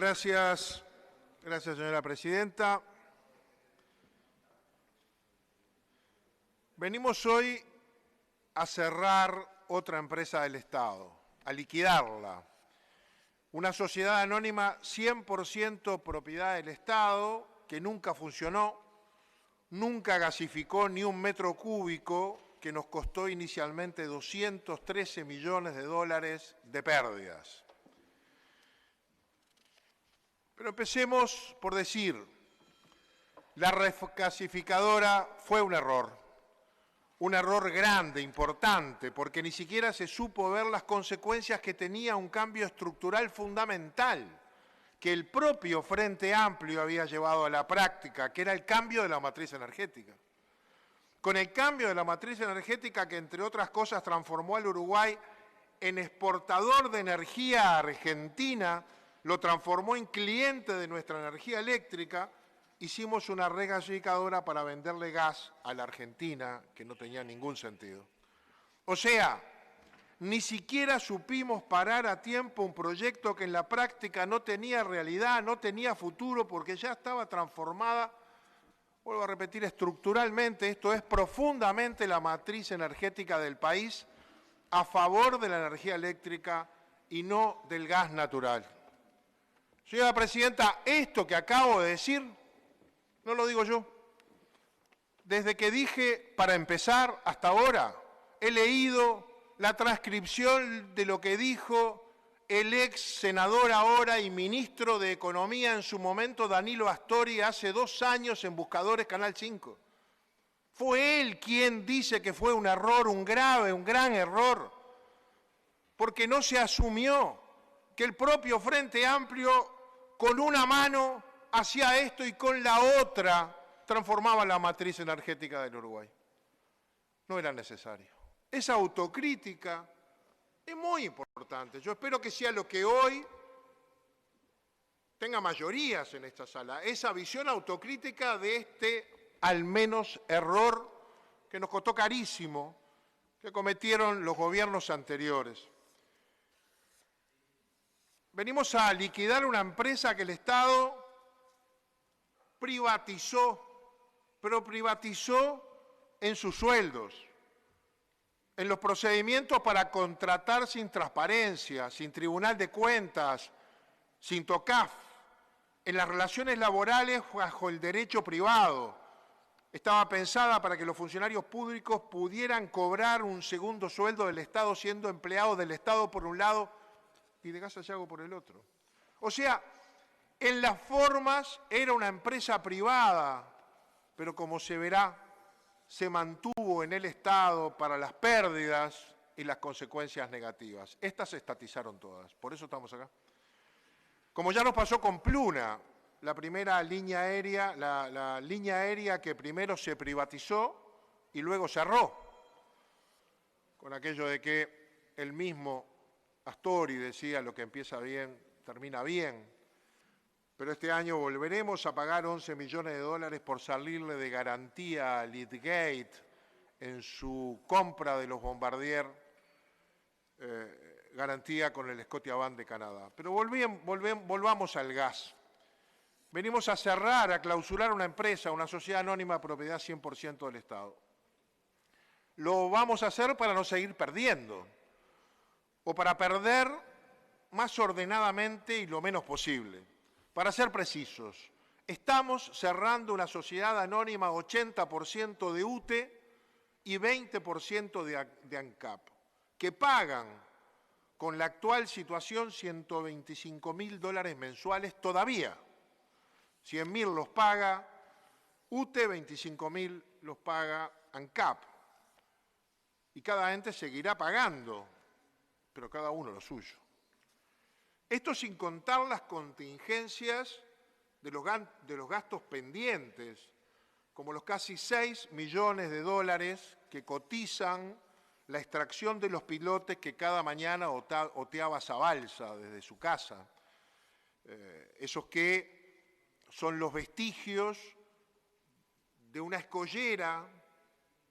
Gracias, señora presidenta. Venimos hoy a cerrar otra empresa del Estado, a liquidarla. Una sociedad anónima 100% propiedad del Estado, que nunca funcionó, nunca gasificó ni un metro cúbico, que nos costó inicialmente 213 millones de dólares de pérdidas. Pero empecemos por decir, la regasificadora fue un error grande, importante, porque ni siquiera se supo ver las consecuencias que tenía un cambio estructural fundamental que el propio Frente Amplio había llevado a la práctica, que era el cambio de la matriz energética. Con el cambio de la matriz energética que, entre otras cosas, transformó al Uruguay en exportador de energía argentina, lo transformó en cliente de nuestra energía eléctrica, hicimos una regasificadora para venderle gas a la Argentina, que no tenía ningún sentido. O sea, ni siquiera supimos parar a tiempo un proyecto que en la práctica no tenía realidad, no tenía futuro, porque ya estaba transformada, vuelvo a repetir, estructuralmente, esto es profundamente la matriz energética del país a favor de la energía eléctrica y no del gas natural. Señora presidenta, esto que acabo de decir, no lo digo yo. Desde que dije, para empezar, hasta ahora, he leído la transcripción de lo que dijo el ex senador ahora y ministro de Economía en su momento, Danilo Astori, hace 2 años en Buscadores Canal 5. Fue él quien dice que fue un error, un gran error, porque no se asumió que el propio Frente Amplio con una mano hacía esto y con la otra transformaba la matriz energética del Uruguay. No era necesario. Esa autocrítica es muy importante. Yo espero que sea lo que hoy tenga mayorías en esta sala, esa visión autocrítica de este, al menos, error que nos costó carísimo, que cometieron los gobiernos anteriores. Venimos a liquidar una empresa que el Estado privatizó, pero privatizó en sus sueldos, en los procedimientos para contratar sin transparencia, sin Tribunal de Cuentas, sin TOCAF, en las relaciones laborales bajo el derecho privado. Estaba pensada para que los funcionarios públicos pudieran cobrar un segundo sueldo del Estado siendo empleados del Estado por un lado y de Gas Sayago por el otro. O sea, en las formas era una empresa privada, pero como se verá, se mantuvo en el Estado para las pérdidas y las consecuencias negativas. Estas se estatizaron todas, por eso estamos acá. Como ya nos pasó con Pluna, la primera línea aérea, la línea aérea que primero se privatizó y luego cerró, con aquello de que el mismo Astori decía lo que empieza bien, termina bien, pero este año volveremos a pagar 11 millones de dólares por salirle de garantía a Leadgate en su compra de los Bombardier, garantía con el Scotiabank de Canadá. Pero volvamos al gas. Venimos a cerrar, a clausurar una empresa, una sociedad anónima propiedad 100% del Estado. Lo vamos a hacer para no seguir perdiendo, o para perder más ordenadamente y lo menos posible. Para ser precisos, estamos cerrando una sociedad anónima 80% de UTE y 20% de ANCAP, que pagan con la actual situación 125.000 dólares mensuales todavía. 100.000 los paga UTE, 25.000 los paga ANCAP. Y cada ente seguirá pagando, pero cada uno lo suyo. Esto sin contar las contingencias de los gastos pendientes, como los casi 6 millones de dólares que cotizan la extracción de los pilotes que cada mañana oteaba Zabalza desde su casa. Esos que son los vestigios de una escollera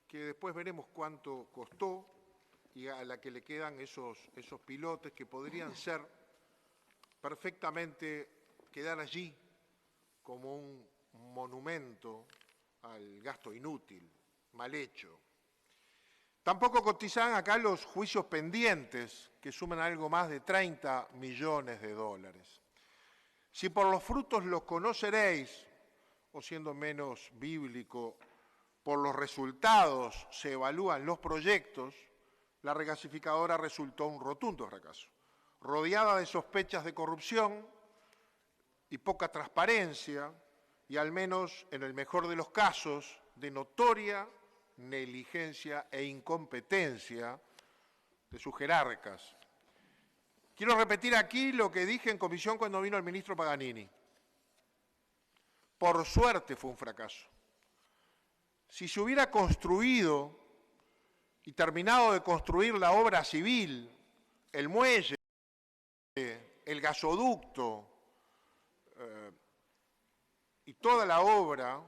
que después veremos cuánto costó y a la que le quedan esos pilotes que podrían ser perfectamente quedar allí como un monumento al gasto inútil, mal hecho. Tampoco cotizan acá los juicios pendientes, que suman algo más de 30 millones de dólares. Si por los frutos los conoceréis, o siendo menos bíblico, por los resultados se evalúan los proyectos, la regasificadora resultó un rotundo fracaso. Rodeada de sospechas de corrupción y poca transparencia, y al menos en el mejor de los casos, de notoria negligencia e incompetencia de sus jerarcas. Quiero repetir aquí lo que dije en comisión cuando vino el ministro Paganini. Por suerte fue un fracaso. Si se hubiera construido y terminado de construir la obra civil, el muelle, el gasoducto y toda la obra,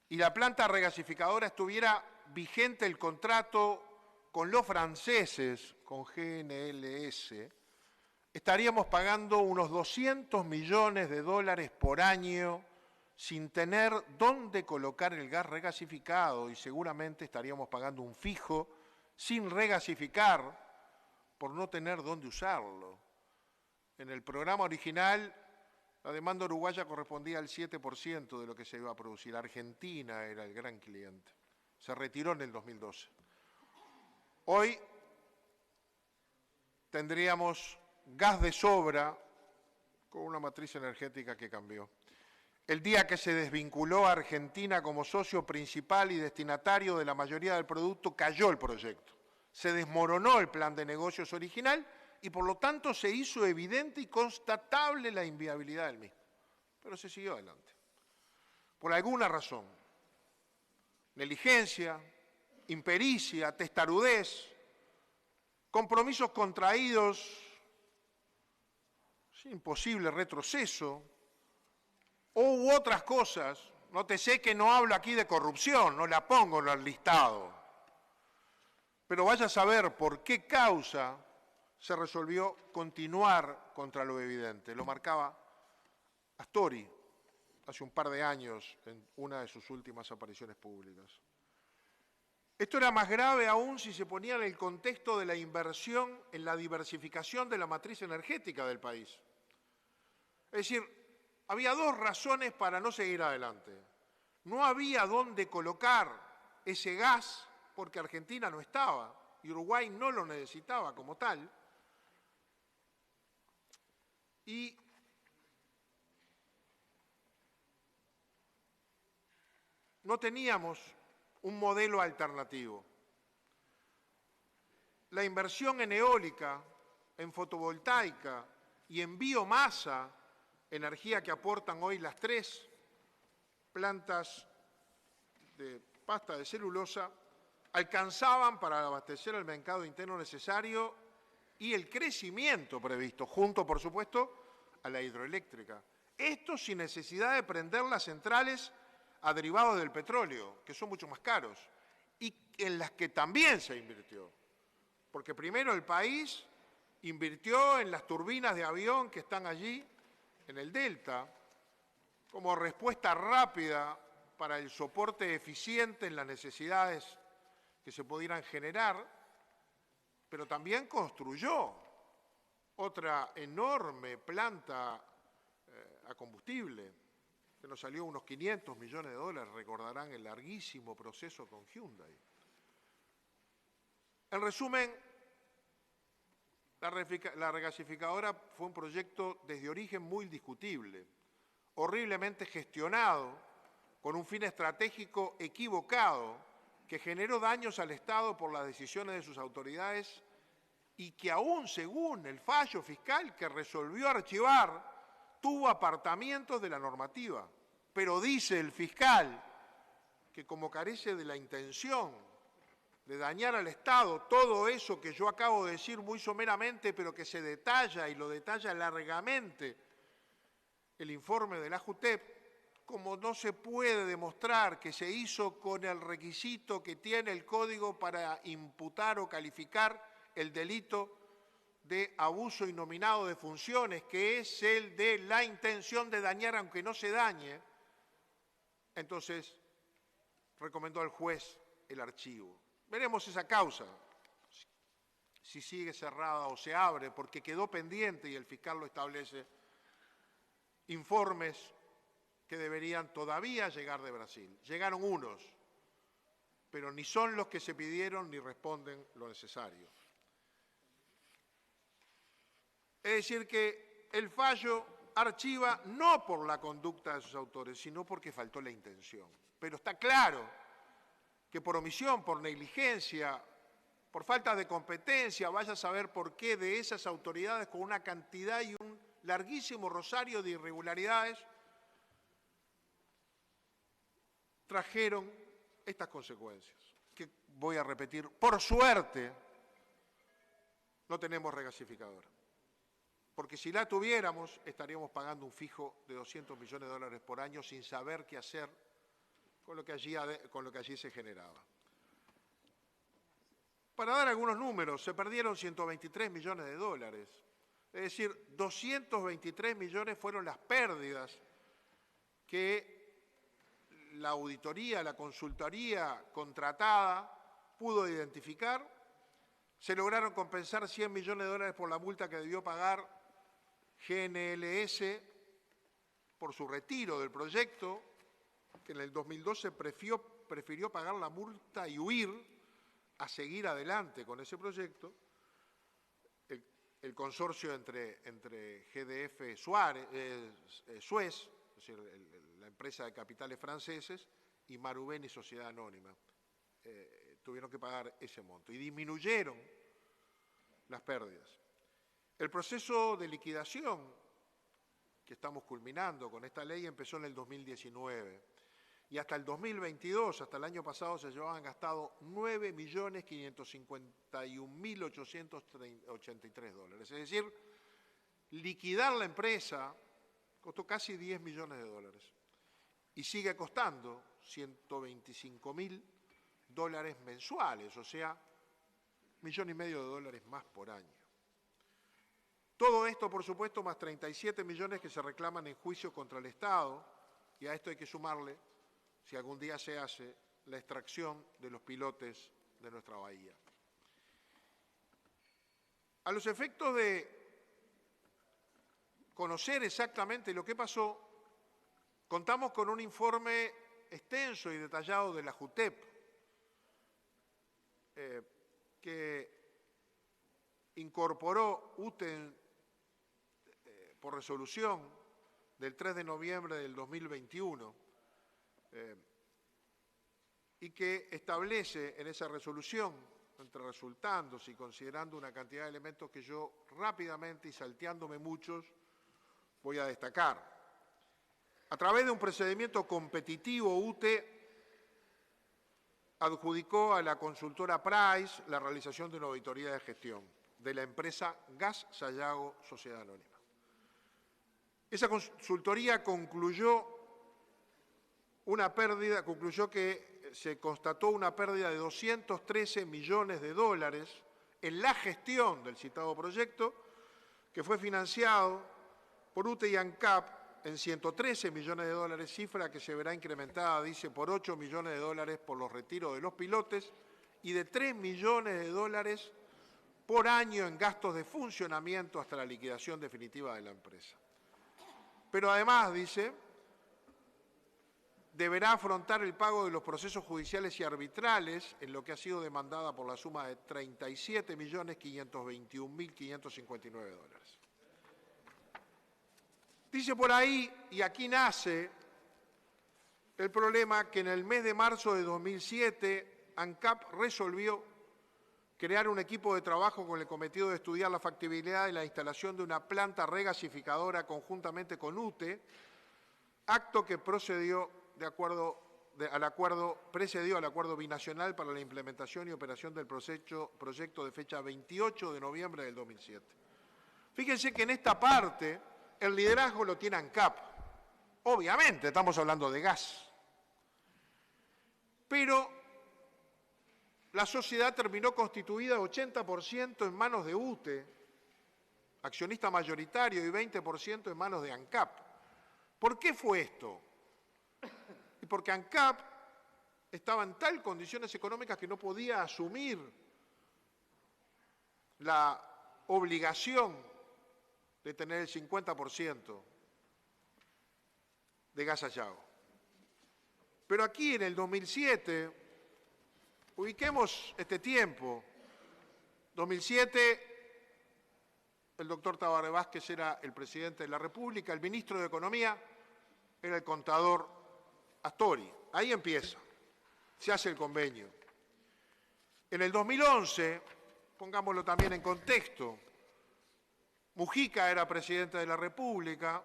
y la planta regasificadora estuviera vigente el contrato con los franceses, con GNLS, estaríamos pagando unos 200 millones de dólares por año sin tener dónde colocar el gas regasificado, y seguramente estaríamos pagando un fijo sin regasificar por no tener dónde usarlo. En el programa original, la demanda uruguaya correspondía al 7% de lo que se iba a producir. Argentina era el gran cliente. Se retiró en el 2012. Hoy tendríamos gas de sobra con una matriz energética que cambió. El día que se desvinculó a Argentina como socio principal y destinatario de la mayoría del producto, cayó el proyecto. Se desmoronó el plan de negocios original y por lo tanto se hizo evidente y constatable la inviabilidad del mismo. Pero se siguió adelante. Por alguna razón, negligencia, impericia, testarudez, compromisos contraídos sin posible retroceso, u otras cosas. Nótese que no hablo aquí de corrupción, no la pongo en el listado. Pero vaya a saber por qué causa se resolvió continuar contra lo evidente. Lo marcaba Astori hace un par de años en una de sus últimas apariciones públicas. Esto era más grave aún si se ponía en el contexto de la inversión en la diversificación de la matriz energética del país. Es decir, había dos razones para no seguir adelante. No había dónde colocar ese gas porque Argentina no estaba y Uruguay no lo necesitaba como tal. Y no teníamos un modelo alternativo. La inversión en eólica, en fotovoltaica y en biomasa, energía que aportan hoy las 3 plantas de pasta de celulosa, alcanzaban para abastecer el mercado interno necesario y el crecimiento previsto, junto, por supuesto, a la hidroeléctrica. Esto sin necesidad de prender las centrales a derivados del petróleo, que son mucho más caros, y en las que también se invirtió. Porque primero el país invirtió en las turbinas de avión que están allí, en el Delta, como respuesta rápida para el soporte eficiente en las necesidades que se pudieran generar, pero también construyó otra enorme planta a combustible, que nos salió unos 500 millones de dólares, recordarán el larguísimo proceso con Hyundai. En resumen, la regasificadora fue un proyecto desde origen muy discutible, horriblemente gestionado, con un fin estratégico equivocado, que generó daños al Estado por las decisiones de sus autoridades y que aún según el fallo fiscal que resolvió archivar, tuvo apartamientos de la normativa. Pero dice el fiscal que como carece de la intención de dañar al Estado, todo eso que yo acabo de decir muy someramente, pero que se detalla y lo detalla largamente el informe de la JUTEP, como no se puede demostrar que se hizo con el requisito que tiene el Código para imputar o calificar el delito de abuso innominado de funciones, que es el de la intención de dañar aunque no se dañe, entonces recomendó al juez el archivo. Veremos esa causa, si sigue cerrada o se abre, porque quedó pendiente, y el fiscal lo establece, informes que deberían todavía llegar de Brasil. Llegaron unos, pero ni son los que se pidieron ni responden lo necesario. Es decir, que el fallo archiva no por la conducta de sus autores, sino porque faltó la intención. Pero está claro que por omisión, por negligencia, por falta de competencia, vaya a saber por qué, de esas autoridades con una cantidad y un larguísimo rosario de irregularidades, trajeron estas consecuencias, que voy a repetir, por suerte no tenemos regasificadora, porque si la tuviéramos estaríamos pagando un fijo de 200 millones de dólares por año sin saber qué hacer con lo que allí se generaba. Para dar algunos números, se perdieron 123 millones de dólares, es decir, 223 millones fueron las pérdidas que la auditoría, la consultoría contratada pudo identificar. Se lograron compensar 100 millones de dólares por la multa que debió pagar GNLS por su retiro del proyecto, que en el 2012 prefirió pagar la multa y huir a seguir adelante con ese proyecto. El consorcio entre GDF Suez, es decir, la empresa de capitales franceses, y Marubeni Sociedad Anónima, tuvieron que pagar ese monto y disminuyeron las pérdidas. El proceso de liquidación que estamos culminando con esta ley empezó en el 2019 y hasta el 2022, hasta el año pasado, se llevaban gastado 9.551.883 dólares. Es decir, liquidar la empresa costó casi 10 millones de dólares y sigue costando 125.000 dólares mensuales, o sea, 1,5 millones de dólares más por año. Todo esto, por supuesto, más 37 millones que se reclaman en juicio contra el Estado, y a esto hay que sumarle, si algún día se hace, la extracción de los pilotes de nuestra bahía. A los efectos de conocer exactamente lo que pasó, contamos con un informe extenso y detallado de la JUTEP, que incorporó UTE por resolución del 3 de noviembre del 2021, y que establece en esa resolución, entre resultandos y considerando una cantidad de elementos que yo rápidamente y salteándome muchos voy a destacar. A través de un procedimiento competitivo, UTE adjudicó a la consultora Price la realización de una auditoría de gestión de la empresa Gas Sayago Sociedad Anónima. Esa consultoría concluyó que se constató una pérdida de 213 millones de dólares en la gestión del citado proyecto, que fue financiado por UTE y ANCAP en 113 millones de dólares, cifra que se verá incrementada, dice, por 8 millones de dólares por los retiros de los pilotes y de 3 millones de dólares por año en gastos de funcionamiento hasta la liquidación definitiva de la empresa. Pero además, dice, deberá afrontar el pago de los procesos judiciales y arbitrales en lo que ha sido demandada por la suma de 37.521.559 dólares. Dice por ahí, y aquí nace el problema, que en el mes de marzo de 2007 ANCAP resolvió crear un equipo de trabajo con el cometido de estudiar la factibilidad de la instalación de una planta regasificadora conjuntamente con UTE, acto que procedió al acuerdo binacional para la implementación y operación del proyecto de fecha 28 de noviembre del 2007. Fíjense que en esta parte el liderazgo lo tiene ANCAP. Obviamente, estamos hablando de gas. Pero la sociedad terminó constituida 80% en manos de UTE accionista mayoritario, y 20% en manos de ANCAP. ¿Por qué fue esto? Y porque ANCAP estaba en tal condiciones económicas que no podía asumir la obligación de tener el 50% de Gas Sayago. Pero aquí en el 2007, ubiquemos este tiempo, 2007, el doctor Tabaré Vázquez era el presidente de la República, el ministro de Economía era el contador Astori. Ahí empieza, se hace el convenio. En el 2011, pongámoslo también en contexto, Mujica era presidente de la República,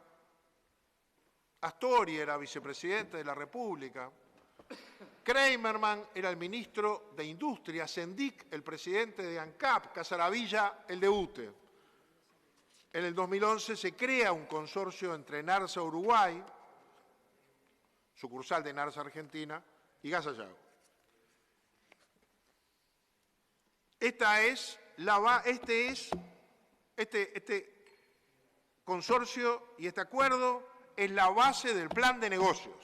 Astori era vicepresidente de la República, Kramerman era el ministro de Industria, Sendik el presidente de ANCAP, Casaravilla el de UTE. En el 2011 se crea un consorcio entre NARSA Uruguay, sucursal de NARSA Argentina, y Gas Sayago. Este consorcio y este acuerdo es la base del plan de negocios.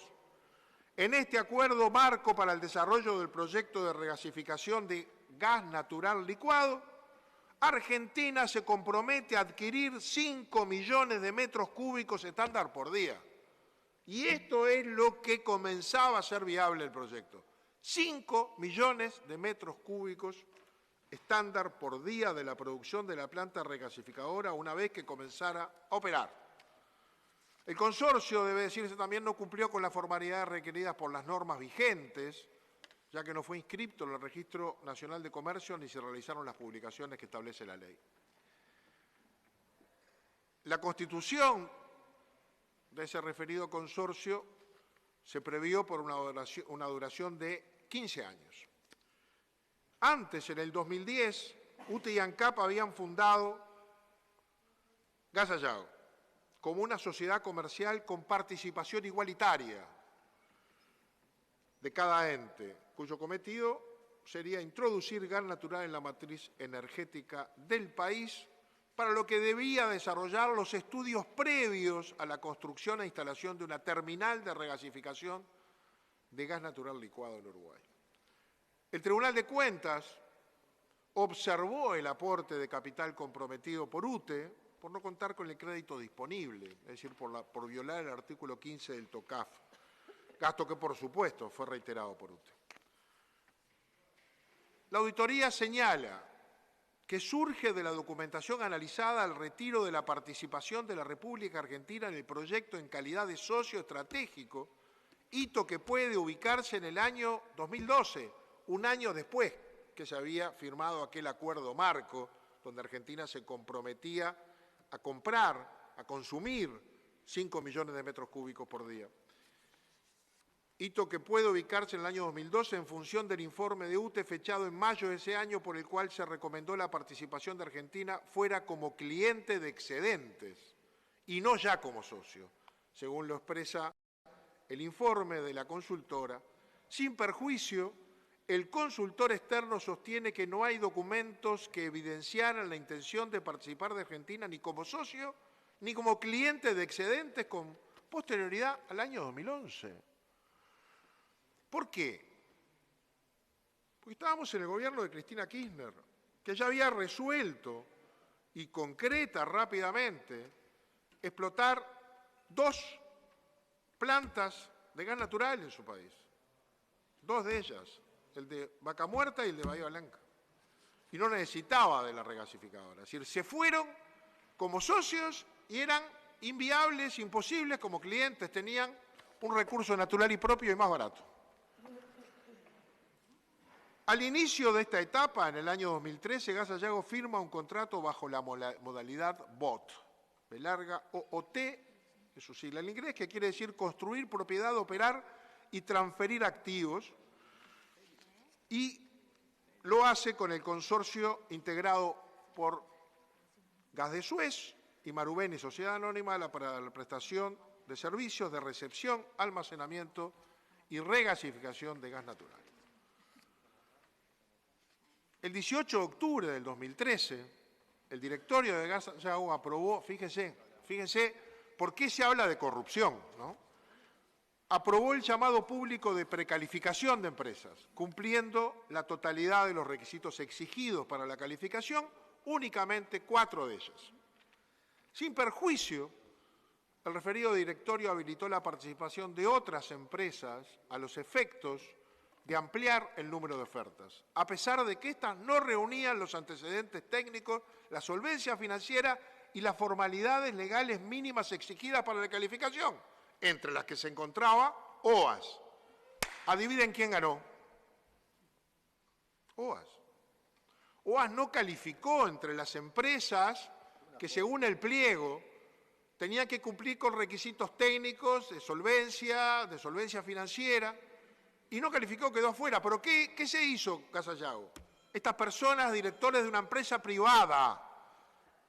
En este acuerdo marco para el desarrollo del proyecto de regasificación de gas natural licuado, Argentina se compromete a adquirir 5 millones de metros cúbicos estándar por día. Y esto es lo que comenzaba a ser viable el proyecto. 5 millones de metros cúbicos estándar por día de la producción de la planta regasificadora una vez que comenzara a operar. El consorcio, debe decirse también, no cumplió con las formalidades requeridas por las normas vigentes, ya que no fue inscrito en el Registro Nacional de Comercio ni se realizaron las publicaciones que establece la ley. La constitución de ese referido consorcio se previó por una duración de 15 años. Antes, en el 2010, UTE y ANCAP habían fundado Gas Sayago como una sociedad comercial con participación igualitaria de cada ente, cuyo cometido sería introducir gas natural en la matriz energética del país, para lo que debía desarrollar los estudios previos a la construcción e instalación de una terminal de regasificación de gas natural licuado en Uruguay. El Tribunal de Cuentas observó el aporte de capital comprometido por UTE por no contar con el crédito disponible, es decir, por violar el artículo 15 del TOCAF, gasto que, por supuesto, fue reiterado por UTE. La auditoría señala que surge de la documentación analizada el retiro de la participación de la República Argentina en el proyecto en calidad de socio estratégico, hito que puede ubicarse en el año 2012, un año después que se había firmado aquel acuerdo marco, donde Argentina se comprometía a comprar, a consumir 5 millones de metros cúbicos por día. Hito que puede ubicarse en el año 2012 en función del informe de UTE fechado en mayo de ese año, por el cual se recomendó la participación de Argentina fuera como cliente de excedentes y no ya como socio, según lo expresa el informe de la consultora. Sin perjuicio, el consultor externo sostiene que no hay documentos que evidenciaran la intención de participar de Argentina ni como socio ni como cliente de excedentes con posterioridad al año 2011. ¿Por qué? Porque estábamos en el gobierno de Cristina Kirchner, que ya había resuelto y concreta rápidamente explotar 2 plantas de gas natural en su país. 2 de ellas, el de Vaca Muerta y el de Bahía Blanca. Y no necesitaba de la regasificadora. Es decir, se fueron como socios y eran inviables, imposibles como clientes. Tenían un recurso natural y propio y más barato. Al inicio de esta etapa, en el año 2013, Gas Sayago firma un contrato bajo la modalidad BOT, B larga OOT, es su sigla en inglés, que quiere decir construir, propiedad, operar y transferir activos, y lo hace con el consorcio integrado por Gas de Suez y Marubeni, Sociedad Anónima, para la prestación de servicios de recepción, almacenamiento y regasificación de gas natural. El 18 de octubre del 2013, el directorio de Gas y Agua aprobó, fíjense por qué se habla de corrupción, ¿no? Aprobó el llamado público de precalificación de empresas, cumpliendo la totalidad de los requisitos exigidos para la calificación, únicamente 4 de ellas. Sin perjuicio, el referido directorio habilitó la participación de otras empresas a los efectos de ampliar el número de ofertas, a pesar de que éstas no reunían los antecedentes técnicos, la solvencia financiera y las formalidades legales mínimas exigidas para la calificación, entre las que se encontraba OAS. Adivinen quién ganó. OAS. OAS no calificó entre las empresas que, según el pliego, tenían que cumplir con requisitos técnicos de solvencia financiera, y no calificó, quedó afuera. ¿Pero qué se hizo, Gas y Agua? Estas personas, directores de una empresa privada,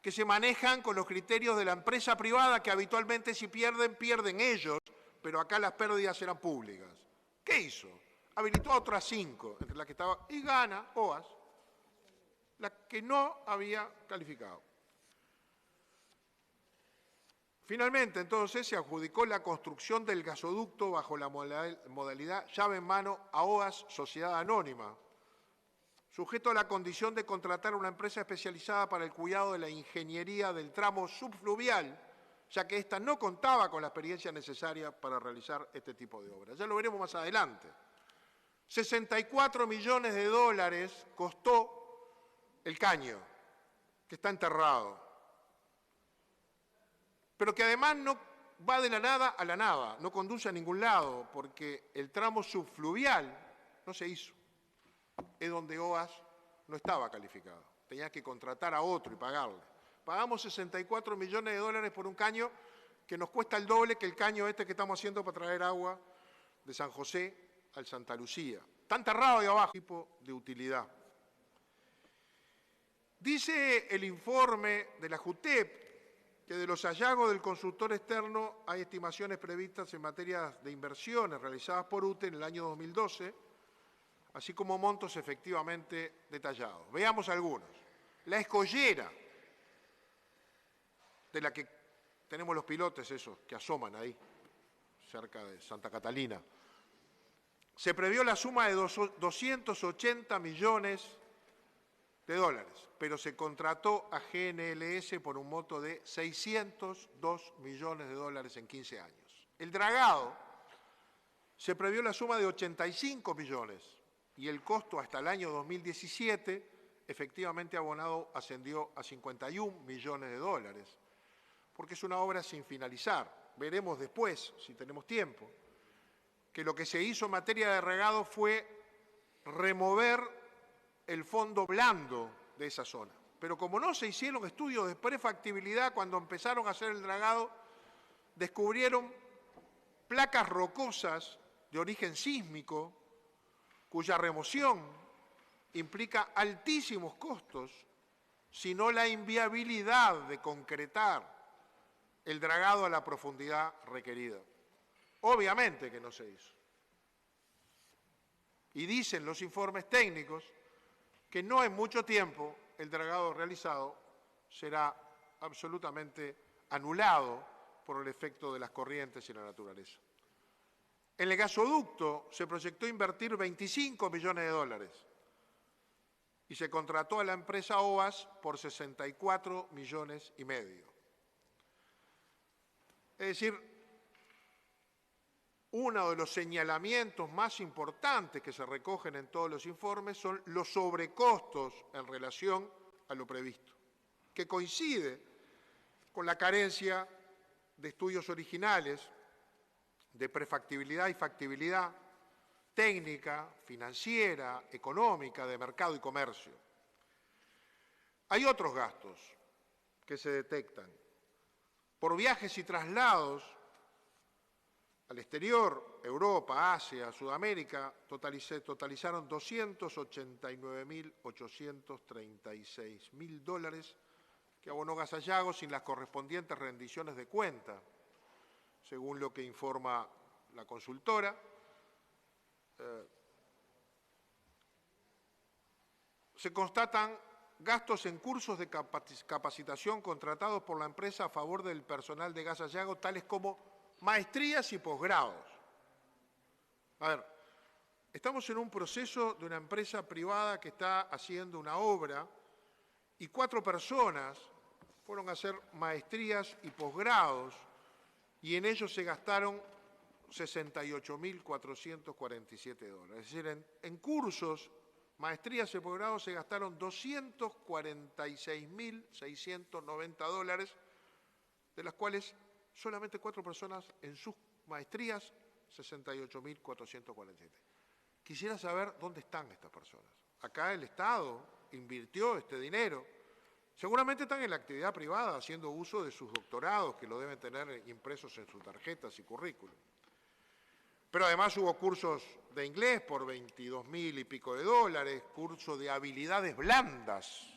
que se manejan con los criterios de la empresa privada, que habitualmente si pierden ellos, pero acá las pérdidas eran públicas. ¿Qué hizo? Habilitó a otras 5, entre las que estaba, y gana OAS, la que no había calificado. Finalmente, entonces, se adjudicó la construcción del gasoducto bajo la modalidad llave en mano a OAS Sociedad Anónima, sujeto a la condición de contratar a una empresa especializada para el cuidado de la ingeniería del tramo subfluvial, ya que ésta no contaba con la experiencia necesaria para realizar este tipo de obras. Ya lo veremos más adelante. 64 millones de dólares costó el caño, que está enterrado, pero que además no va de la nada a la nada, no conduce a ningún lado, porque el tramo subfluvial no se hizo. Es donde OAS no estaba calificado. Tenía que contratar a otro y pagarle. Pagamos 64 millones de dólares por un caño que nos cuesta el doble que el caño este que estamos haciendo para traer agua de San José al Santa Lucía. Está enterrado ahí abajo, tipo de utilidad. Dice el informe de la JUTEP que de los hallazgos del consultor externo hay estimaciones previstas en materia de inversiones realizadas por UTE en el año 2012, así como montos efectivamente detallados. Veamos algunos. La escollera, de la que tenemos los pilotes esos que asoman ahí, cerca de Santa Catalina, se previó la suma de 280 millones de dólares, pero se contrató a GNLS por un monto de 602 millones de dólares en 15 años. El dragado se previó la suma de 85 millones y el costo hasta el año 2017 efectivamente abonado ascendió a 51 millones de dólares, porque es una obra sin finalizar. Veremos después, si tenemos tiempo, que lo que se hizo en materia de regado fue remover el fondo blando de esa zona. Pero como no se hicieron estudios de prefactibilidad cuando empezaron a hacer el dragado, descubrieron placas rocosas de origen sísmico, cuya remoción implica altísimos costos, sino la inviabilidad de concretar el dragado a la profundidad requerida. Obviamente que no se hizo. Y dicen los informes técnicos que no en mucho tiempo el dragado realizado será absolutamente anulado por el efecto de las corrientes y la naturaleza. En el gasoducto se proyectó invertir 25 millones de dólares y se contrató a la empresa OAS por 64 millones y medio. Es decir, uno de los señalamientos más importantes que se recogen en todos los informes son los sobrecostos en relación a lo previsto, que coincide con la carencia de estudios originales de prefactibilidad y factibilidad técnica, financiera, económica, de mercado y comercio. Hay otros gastos que se detectan. Por viajes y traslados al exterior, Europa, Asia, Sudamérica, totalizaron 289.836.000 dólares que abonó Gas y Agua sin las correspondientes rendiciones de cuenta, según lo que informa la consultora. Se constatan gastos en cursos de capacitación contratados por la empresa a favor del personal de Gas Sayago, tales como maestrías y posgrados. A ver, estamos en un proceso de una empresa privada que está haciendo una obra y 4 personas fueron a hacer maestrías y posgrados y en ellos se gastaron $68.447. Es decir, en cursos, maestrías y posgrados se gastaron $246.690, de las cuales solamente 4 personas en sus maestrías, 68.447. Quisiera saber dónde están estas personas. Acá el Estado invirtió este dinero. Seguramente están en la actividad privada haciendo uso de sus doctorados, que lo deben tener impresos en sus tarjetas y currículum. Pero además hubo cursos de inglés por $22.000 y pico, curso de habilidades blandas,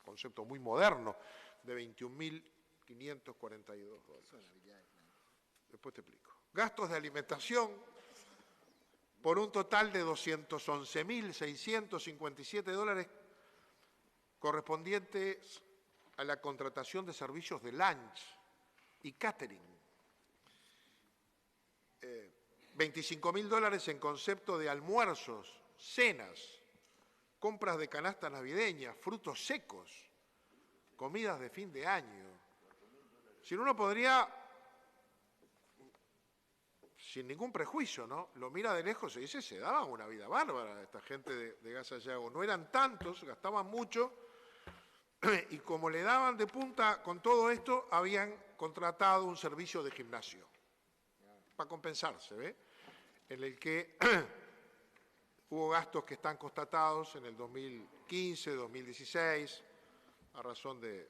concepto muy moderno, de $21.542. Después te explico. Gastos de alimentación por un total de $211.657 correspondientes a la contratación de servicios de lunch y catering. $25.000 en concepto de almuerzos, cenas, compras de canastas navideñas, frutos secos, comidas de fin de año. Si uno podría, sin ningún prejuicio, ¿no?, lo mira de lejos y dice, se daban una vida bárbara esta gente de Gas Sayago. No eran tantos, gastaban mucho, y como le daban de punta con todo esto, habían contratado un servicio de gimnasio para compensarse, ¿ve? En el que hubo gastos que están constatados en el 2015, 2016, a razón de,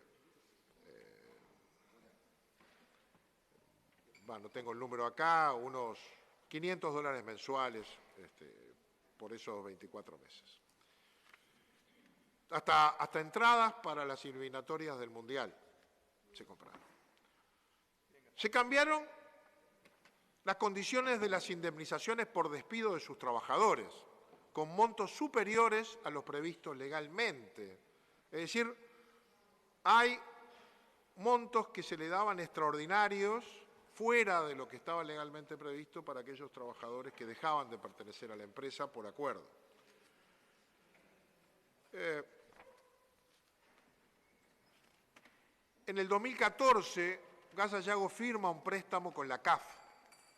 no tengo el número acá, unos $500 mensuales por esos 24 meses. Hasta entradas para las eliminatorias del Mundial se compraron. Se cambiaron las condiciones de las indemnizaciones por despido de sus trabajadores, con montos superiores a los previstos legalmente. Es decir, hay montos que se le daban extraordinarios fuera de lo que estaba legalmente previsto para aquellos trabajadores que dejaban de pertenecer a la empresa por acuerdo. En el 2014, Gas Sayago firma un préstamo con la CAF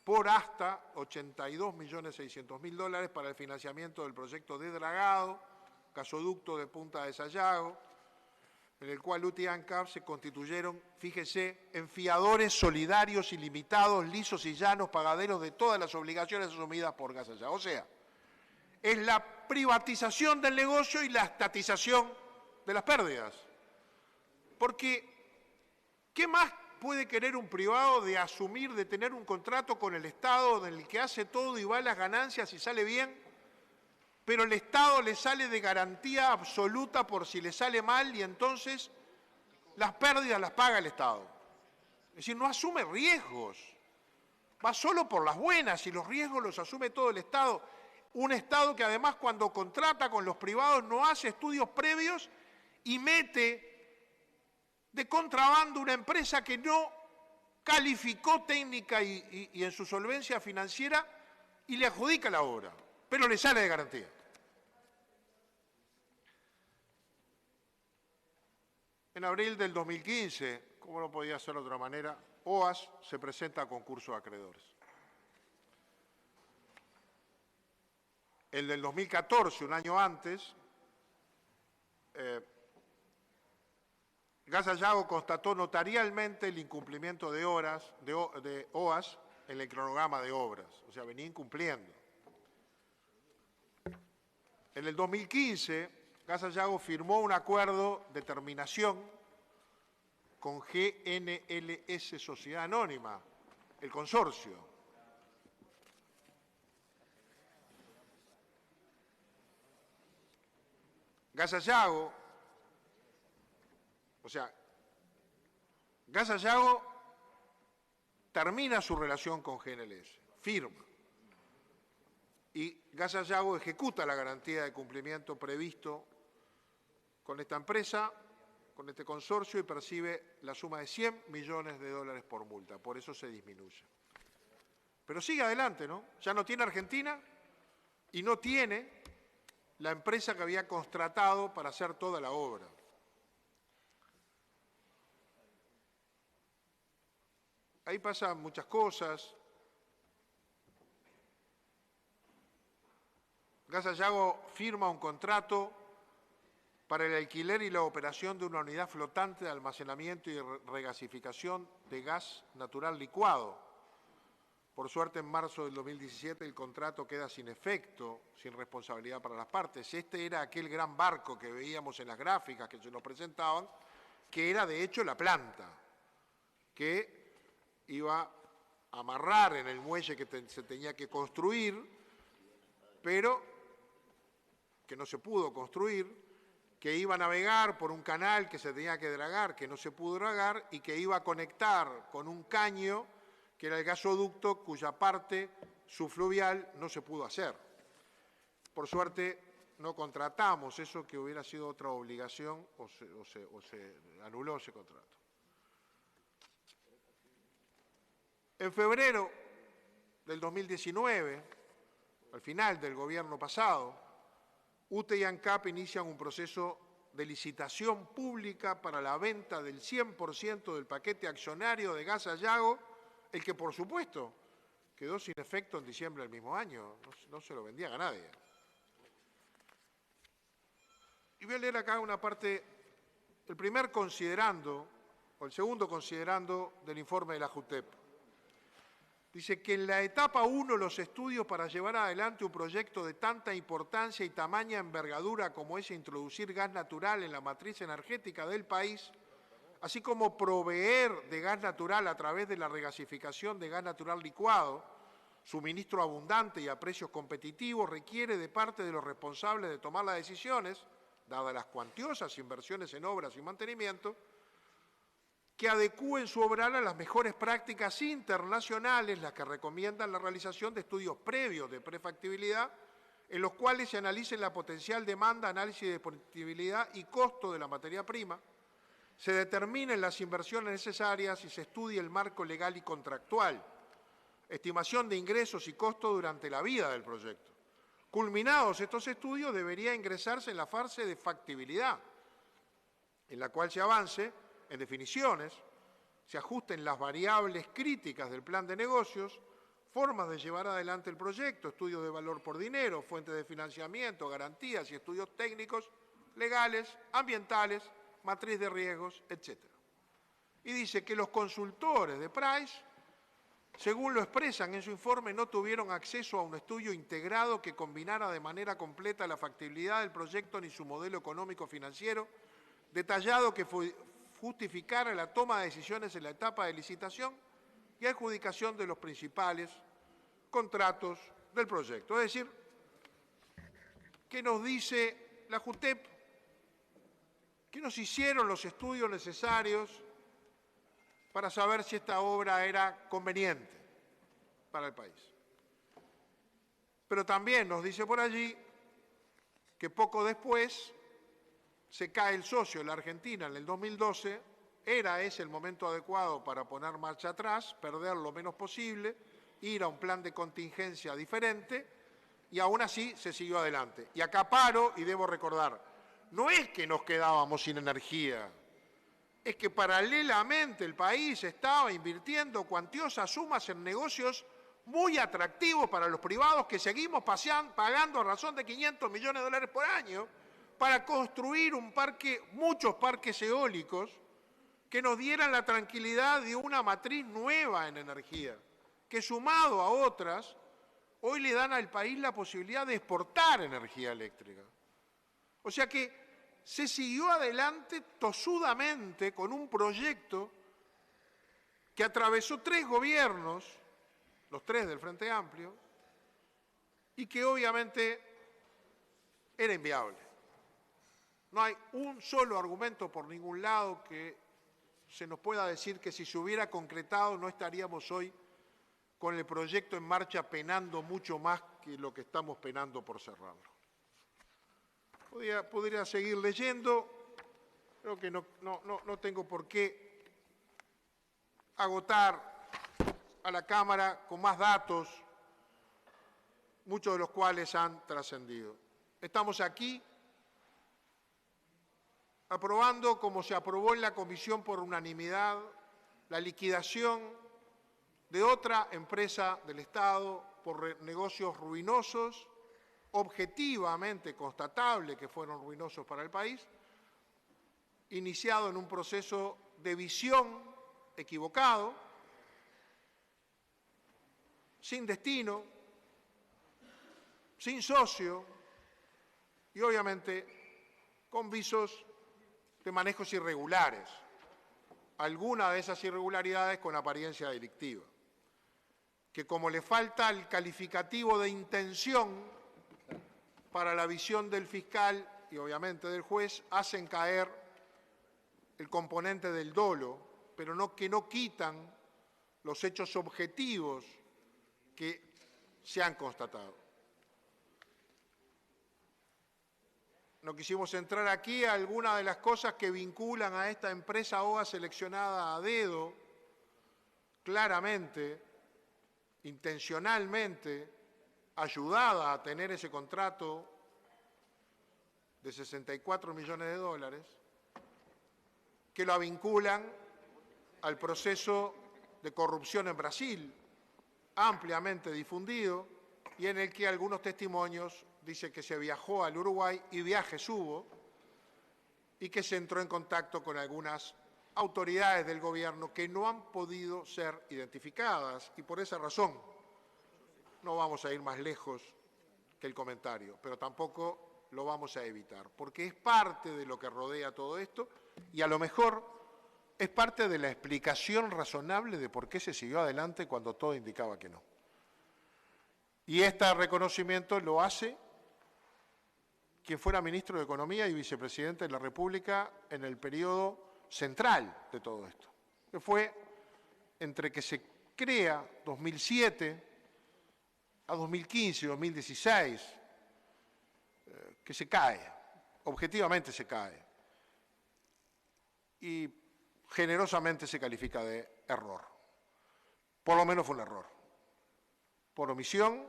por hasta $82.600.000 para el financiamiento del proyecto de dragado, gasoducto de Punta de Sayago, en el cual UTI y ANCAP se constituyeron, fíjese, en fiadores solidarios, ilimitados, lisos y llanos, pagaderos de todas las obligaciones asumidas por Gas Sayago. O sea, es la privatización del negocio y la estatización de las pérdidas. Porque, ¿qué más puede querer un privado de asumir, de tener un contrato con el Estado en el que hace todo y va a las ganancias y sale bien, pero el Estado le sale de garantía absoluta por si le sale mal y entonces las pérdidas las paga el Estado? Es decir, no asume riesgos, va solo por las buenas y los riesgos los asume todo el Estado. Un Estado que además cuando contrata con los privados no hace estudios previos y mete de contrabando una empresa que no calificó técnica y en su solvencia financiera y le adjudica la obra, pero le sale de garantía. En abril del 2015, como no podía ser de otra manera, OAS se presenta a concurso de acreedores. El del 2014, un año antes, Gas Sayago constató notarialmente el incumplimiento de OAS en el cronograma de obras, o sea, venía incumpliendo. En el 2015, Gas Sayago firmó un acuerdo de terminación con GNLS Sociedad Anónima, el consorcio. Gas Sayago, Gas Sayago termina su relación con GNLS, firma, y Gas Sayago ejecuta la garantía de cumplimiento previsto con esta empresa, con este consorcio, y percibe la suma de 100 millones de dólares por multa. Por eso se disminuye. Pero sigue adelante, ¿no? Ya no tiene Argentina y no tiene la empresa que había contratado para hacer toda la obra. Ahí pasan muchas cosas. Gas Sayago firma un contrato para el alquiler y la operación de una unidad flotante de almacenamiento y regasificación de gas natural licuado. Por suerte, en marzo del 2017 el contrato queda sin efecto, sin responsabilidad para las partes. Este era aquel gran barco que veíamos en las gráficas que se nos presentaban, que era de hecho la planta, que iba a amarrar en el muelle que se tenía que construir, pero que no se pudo construir, que iba a navegar por un canal que se tenía que dragar, que no se pudo dragar, y que iba a conectar con un caño, que era el gasoducto, cuya parte subfluvial no se pudo hacer. Por suerte, no contratamos eso, que hubiera sido otra obligación, o se anuló ese contrato. En febrero del 2019, al final del gobierno pasado, UTE y ANCAP inician un proceso de licitación pública para la venta del 100% del paquete accionario de Gas Sayago, el que, por supuesto, quedó sin efecto en diciembre del mismo año. No se lo vendían a nadie. Y voy a leer acá una parte, el primer considerando, o el segundo considerando del informe de la JUTEP. Dice que en la etapa 1 los estudios para llevar adelante un proyecto de tanta importancia y tamaña envergadura como es introducir gas natural en la matriz energética del país, así como proveer de gas natural a través de la regasificación de gas natural licuado, suministro abundante y a precios competitivos, requiere de parte de los responsables de tomar las decisiones, dadas las cuantiosas inversiones en obras y mantenimiento, que adecúen su obra a las mejores prácticas internacionales, las que recomiendan la realización de estudios previos de prefactibilidad, en los cuales se analice la potencial demanda, análisis de disponibilidad y costo de la materia prima, se determinen las inversiones necesarias y se estudie el marco legal y contractual, estimación de ingresos y costos durante la vida del proyecto. Culminados estos estudios, debería ingresarse en la fase de factibilidad, en la cual se avance en definiciones, se ajusten las variables críticas del plan de negocios, formas de llevar adelante el proyecto, estudios de valor por dinero, fuentes de financiamiento, garantías y estudios técnicos, legales, ambientales, matriz de riesgos, etc. Y dice que los consultores de Price, según lo expresan en su informe, no tuvieron acceso a un estudio integrado que combinara de manera completa la factibilidad del proyecto ni su modelo económico-financiero, detallado que justificara la toma de decisiones en la etapa de licitación y adjudicación de los principales contratos del proyecto. Es decir, ¿qué nos dice la JUTEP? Que nos hicieron los estudios necesarios para saber si esta obra era conveniente para el país. Pero también nos dice por allí que poco después se cae el socio, la Argentina, en el 2012, era ese el momento adecuado para poner marcha atrás, perder lo menos posible, ir a un plan de contingencia diferente, y aún así se siguió adelante. Y acá paro y debo recordar, no es que nos quedábamos sin energía, es que paralelamente el país estaba invirtiendo cuantiosas sumas en negocios muy atractivos para los privados que seguimos pagando a razón de 500 millones de dólares por año, para construir muchos parques eólicos que nos dieran la tranquilidad de una matriz nueva en energía, que sumado a otras, hoy le dan al país la posibilidad de exportar energía eléctrica. O sea que se siguió adelante tosudamente con un proyecto que atravesó 3 gobiernos, los 3 del Frente Amplio, y que obviamente era inviable. No hay un solo argumento por ningún lado que se nos pueda decir que si se hubiera concretado no estaríamos hoy con el proyecto en marcha penando mucho más que lo que estamos penando por cerrarlo. Podría seguir leyendo, Creo que no tengo por qué agotar a la Cámara con más datos, muchos de los cuales han trascendido. Estamos aquí aprobando, como se aprobó en la comisión por unanimidad, la liquidación de otra empresa del Estado por negocios ruinosos, objetivamente constatable que fueron ruinosos para el país, iniciado en un proceso de visión equivocado, sin destino, sin socio y obviamente con visos de manejos irregulares, alguna de esas irregularidades con apariencia delictiva, que como le falta el calificativo de intención para la visión del fiscal y obviamente del juez, hacen caer el componente del dolo, pero que no quitan los hechos objetivos que se han constatado. No quisimos entrar aquí a algunas de las cosas que vinculan a esta empresa OA seleccionada a dedo, claramente, intencionalmente, ayudada a tener ese contrato de 64 millones de dólares, que la vinculan al proceso de corrupción en Brasil, ampliamente difundido, y en el que algunos testimonios dicen que se viajó al Uruguay y viajes hubo, y que se entró en contacto con algunas autoridades del gobierno que no han podido ser identificadas, y por esa razón no vamos a ir más lejos que el comentario, pero tampoco lo vamos a evitar, porque es parte de lo que rodea todo esto y a lo mejor es parte de la explicación razonable de por qué se siguió adelante cuando todo indicaba que no. Y este reconocimiento lo hace quien fuera ministro de Economía y vicepresidente de la República en el periodo central de todo esto, que fue entre que se crea 2007 a 2015, 2016, que se cae, objetivamente se cae, y generosamente se califica de error. Por lo menos fue un error, por omisión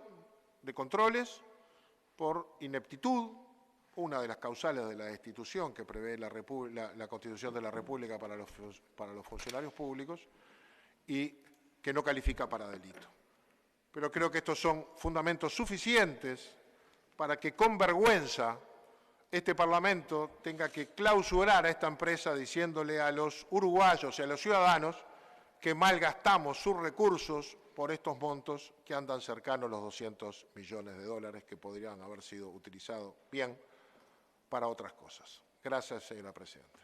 de controles, por ineptitud, una de las causales de la destitución que prevé la Constitución de la República para los funcionarios públicos y que no califica para delito. Pero creo que estos son fundamentos suficientes para que con vergüenza este Parlamento tenga que clausurar a esta empresa diciéndole a los uruguayos y a los ciudadanos que malgastamos sus recursos por estos montos que andan cercanos a los 200 millones de dólares que podrían haber sido utilizados bien para otras cosas. Gracias, señora presidenta.